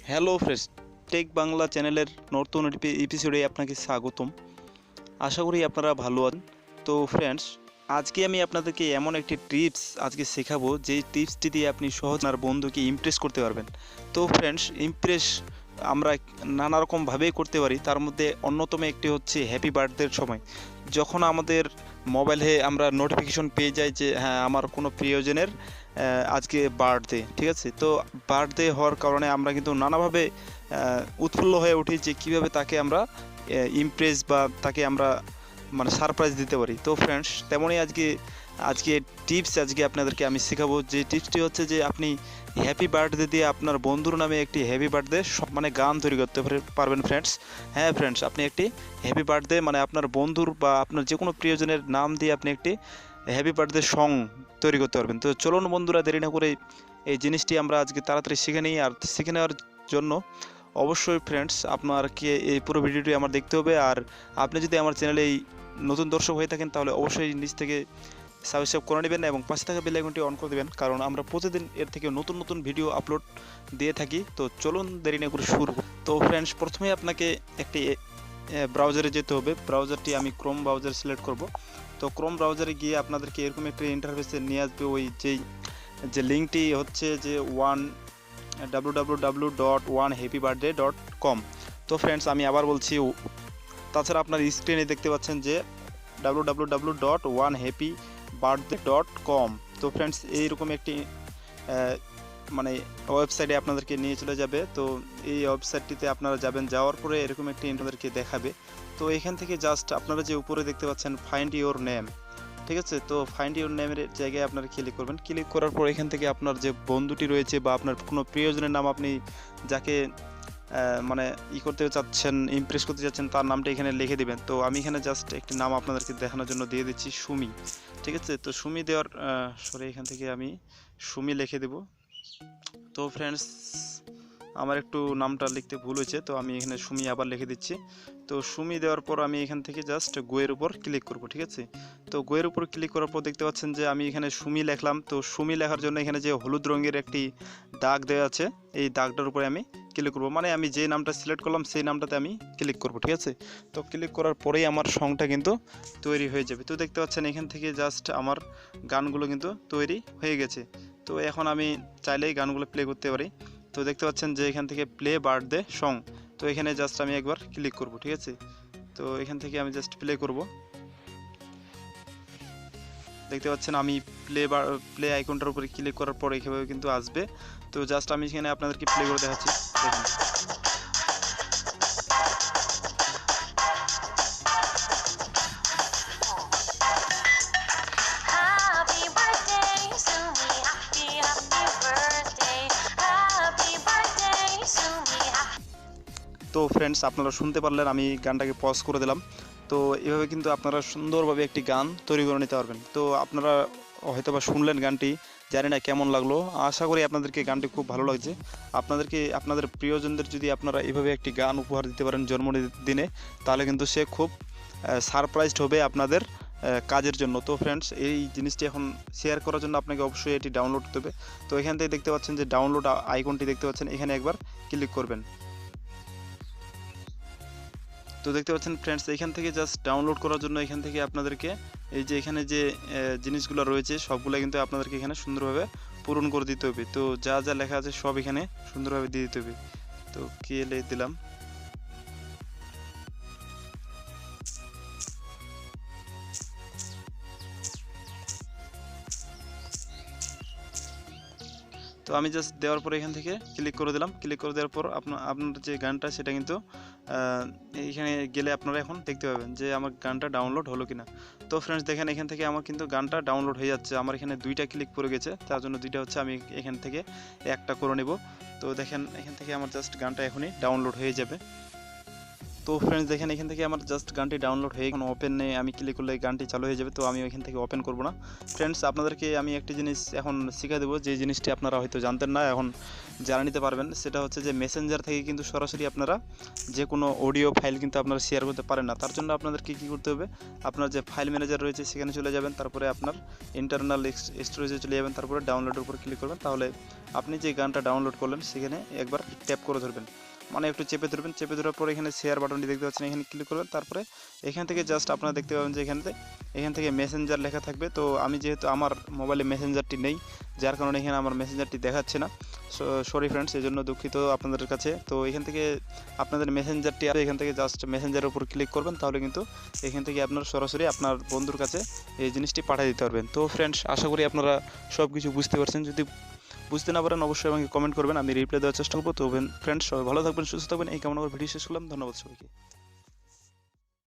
Hello friends, take Bangla চ্যানেলের নতুন এপিসোডে আপনাকে স্বাগতম। আশা করি আপনারা ভালো আছেন। তো ফ্রেন্ডস, আজকে আমি আপনাদেরকে এমন একটি টিপস শেখাবো, যেই টিপসটি দিয়ে আপনি সহজ আপনার বন্ধুকে ইমপ্রেস করতে পারবেন। তো ফ্রেন্ডস, ইমপ্রেস আমরা নানা রকমভাবেই করতে পারি। তার মধ্যে অন্যতম একটি হচ্ছে হ্যাপি বার্থডের সময়, যখন আমাদের মোবাইলে আমরা নোটিফিকেশন পেয়ে যাই যে হ্যাঁ, আমার কোনো প্রিয়জনের আজকে বার্থডে, ঠিক আছে। তো বার্থডে হওয়ার কারণে আমরা কিন্তু নানাভাবে উৎফুল্ল হয়ে উঠি যে কীভাবে তাকে আমরা ইমপ্রেস বা তাকে আমরা মানে সারপ্রাইজ দিতে পারি। তো ফ্রেন্ডস, তেমনই আজকে টিপস আপনাদেরকে আমি শেখাবো। যে টিপসটি হচ্ছে যে আপনি হ্যাপি বার্থডে দিয়ে আপনার বন্ধুর নামে একটি হ্যাপি বার্থডে মানে গান তৈরি করতে পারবেন ফ্রেন্ডস। হ্যাঁ ফ্রেন্ডস, আপনি একটি হ্যাপি বার্থডে মানে আপনার বন্ধুর বা আপনার যে কোনো প্রিয়জনের নাম দিয়ে আপনি একটি হ্যাপি বার্থডে সং তৈরি করতে পারবেন। তো চলুন বন্ধুরা, দেরি না করে এই জিনিসটি আমরা আজকে তাড়াতাড়ি শিখে নিই। আর শিখে নেওয়ার জন্য অবশ্যই ফ্রেন্ডস আপনাকে এই পুরো ভিডিওটি আমার দেখতে হবে। আর আপনি যদি আমার চ্যানেলে এই নতুন দর্শক হয়ে থাকেন, তাহলে অবশ্যই নিচ থেকে সাবস্ক্রাইব করে নেবেন এবং পাশে থাকা বেল আইকনটি অন করে দেবেন, কারণ আমরা প্রতিদিন এর থেকে নতুন নতুন ভিডিও আপলোড দিয়ে থাকি। তো চলুন দেরি না করে শুরু। তো ফ্রেন্ডস, প্রথমে আপনাকে একটি ব্রাউজারে যেতে হবে। ব্রাউজারটি আমি ক্রোম ব্রাউজার সিলেক্ট করব। তো ক্রোম ব্রাউজারে গিয়ে আপনাদেরকে এরকম একটি ইন্টারফেসে নিয়ে আসবে। ওই যে লিঙ্কটি হচ্ছে যে www.1happybirthday.com। তো ফ্রেন্ডস, আমি আবার বলছি, তাছাড়া আপনার স্ক্রিনে দেখতে পাচ্ছেন যে www.1happybirthday.com। তো ফ্রেন্ডস, এইরকম একটি মানে ওয়েবসাইটে আপনাদেরকে নিয়ে চলে যাবে। তো এই ওয়েবসাইটটিতে আপনারা যাবেন, যাওয়ার পরে এরকম একটি আপনাদেরকে দেখাবে। তো এখান থেকে জাস্ট আপনারা যে উপরে দেখতে পাচ্ছেন ফাইন্ড ইওর নেম, ঠিক আছে। তো ফাইন্ড ইওর নেমের জায়গায় আপনারা ক্লিক করবেন। ক্লিক করার পর এখান থেকে আপনার যে বন্ধুটি রয়েছে বা আপনার কোনো প্রিয়জনের নাম, আপনি যাকে মানে করতে চাচ্ছেন, ইমপ্রেস করতে চাচ্ছেন, তার নামটা এখানে লিখে দিবেন। তো আমি এখানে জাস্ট একটি নাম আপনাদেরকে দেখানোর জন্য দিয়ে দিচ্ছি, সুমি, ঠিক আছে। তো সুমি দেওয়ার এখান থেকে আমি সুমি লিখে দেব। তো ফ্রেন্ডস, আমার একটু নামটা লিখতে ভুল হয়েছে, তো আমি এখানে সুমি আবার লিখে দিচ্ছি। তো সুমি দেওয়ার পর আমি এখান থেকে জাস্ট গোয়ের উপর ক্লিক করব, ঠিক আছে। তো গোয়ের উপর ক্লিক করার পর দেখতে পাচ্ছেন যে আমি এখানে সুমি লিখলাম। তো সুমি লেখার জন্য এখানে যে হলুদ রঙের একটি দাগ দেওয়া আছে, এই দাগটার উপরে আমি ক্লিক করব। মানে আমি যে নামটা সিলেক্ট করলাম সেই নামটাতে আমি ক্লিক করব, ঠিক আছে। তো ক্লিক করার পরেই আমার সংটা কিন্তু তৈরি হয়ে যাবে। তো দেখতে পাচ্ছেন এখান থেকে জাস্ট আমার গানগুলো কিন্তু তৈরি হয়ে গেছে। তো এখন আমি চাইলেই গানগুলো প্লে করতে পারি। তো দেখতে পাচ্ছেন যে এখান থেকে প্লে বার্থডে সং। তো এখানে জাস্ট আমি একবার ক্লিক করব, ঠিক আছে। তো এখান থেকে আমি জাস্ট প্লে করব। দেখতে পাচ্ছেন আমি প্লে আইকনটার উপরে ক্লিক করার পর এইভাবে কিন্তু আসবে। তো জাস্ট আমি এখানে আপনাদেরকে প্লে করে দেখাচ্ছি, দেখুন। তো ফ্রেন্ডস, আপনারা শুনতে পারলেন, আমি গানটাকে পজ করে দিলাম। তো এভাবে কিন্তু আপনারা সুন্দরভাবে একটি গান তৈরি করে নিতে পারবেন। তো আপনারা হয়তো বা শুনলেন গানটি, জানি না কেমন লাগলো। আশা করি আপনাদেরকে গানটি খুব ভালো লাগছে। আপনাদের প্রিয়জনদের যদি আপনারা এভাবে একটি গান উপহার দিতে পারেন জন্মদিনে, তাহলে কিন্তু সে খুব সারপ্রাইজড হবে আপনাদের কাজের জন্য। তো ফ্রেন্ডস, এই জিনিসটি এখন শেয়ার করার জন্য আপনাকে অবশ্যই এটি ডাউনলোড করতে হবে। তো এখান থেকে দেখতে পাচ্ছেন যে ডাউনলোড আইকনটি দেখতে পাচ্ছেন, এখানে একবার ক্লিক করবেন। তো দেখতে পাচ্ছেন ফ্রেন্ডস, এখান থেকে জাস্ট ডাউনলোড করার জন্য এখান থেকে আপনাদেরকে এই যে এখানে যে জিনিসগুলো রয়েছে সবগুলো কিন্তু আপনাদেরকে এখানে সুন্দরভাবে পূরণ করে দিতে হবে। তো যা যা লেখা আছে সব এখানে সুন্দরভাবে দিয়ে দিতে হবে। তো দিলাম। তো আমি জাস্ট দেওয়ার পর এখান থেকে ক্লিক করে দিলাম। ক্লিক করে দেওয়ার পর আপনার যে গানটা সেটা কিন্তু এইখানে গেলে আপনারা এখন দেখতে পাবেন যে আমার গানটা ডাউনলোড হলো কিনা। তো ফ্রেন্ডস, দেখেন এখান থেকে আমার কিন্তু গানটা ডাউনলোড হয়ে যাচ্ছে। আমার এখানে দুইটা ক্লিক পড়ে গেছে, তার জন্য দুইটা হচ্ছে, আমি এখান থেকে একটা করে নেব। তো দেখেন এখান থেকে আমার জাস্ট গানটা এখনই ডাউনলোড হয়ে যাবে। তো ফ্রেন্ডস দেখেন এখান থেকে আমার জাস্ট গানটি ডাউনলোড হয়ে এখন ওপেনে আমি ক্লিক করলে গানটি চালু হয়ে যাবে। তো আমি ওইখান থেকে ওপেন করব না। ফ্রেন্ডস আপনাদেরকে আমি একটি জিনিস এখন শিখিয়ে দেবো, যে জিনিসটি আপনারা হয়তো জানতেন না, এখন জানা নিতে পারবেন। সেটা হচ্ছে যে মেসেঞ্জার থেকে কিন্তু সরাসরি আপনারা যে কোনো অডিও ফাইল কিন্তু আপনারা শেয়ার করতে পারেন না। তার জন্য আপনাদেরকে কী করতে হবে, আপনার যে ফাইল ম্যানেজার রয়েছে সেখানে চলে যাবেন, তারপরে আপনার ইন্টারনাল স্টোরেজে চলে যাবেন, তারপরে ডাউনলোডের উপর ক্লিক করবেন। তাহলে আপনি যে গানটা ডাউনলোড করলেন সেখানে একবার ট্যাপ করে ধরবেন, মানে একটু চেপে ধরবেন। চেপে ধরার পর এখানে শেয়ার বাটনটি দেখতে পাচ্ছেন, এখানে ক্লিক করবেন। তারপরে এখান থেকে জাস্ট আপনারা দেখতে পাবেন যে এখান থেকে মেসেঞ্জার লেখা থাকবে। তো আমি যেহেতু আমার মোবাইলে মেসেঞ্জারটি নেই, যার কারণে এখানে আমার মেসেঞ্জারটি দেখাচ্ছে না। সরি ফ্রেন্ডস, এই জন্য দুঃখিত আপনাদের কাছে। তো এখান থেকে আপনাদের মেসেঞ্জারটি আছে, এখান থেকে জাস্ট মেসেঞ্জারের উপর ক্লিক করবেন, তাহলে কিন্তু এখান থেকে আপনার সরাসরি আপনার বন্ধুর কাছে এই জিনিসটি পাঠিয়ে দিতে পারবেন। তো ফ্রেন্ডস আশা করি আপনারা সব কিছু বুঝতে পারছেন। যদি বুঝতে না পারেন অবশ্যই আমাকে কমেন্ট করবেন, আমি রিপ্লাই দেওয়ার চেষ্টা করবো। তো ফ্রেন্ডস সবাই ভালো থাকবেন, সুস্থ থাকবেন, এই কামনা করে ভিডিও শেষ করলাম। ধন্যবাদ সবাইকে।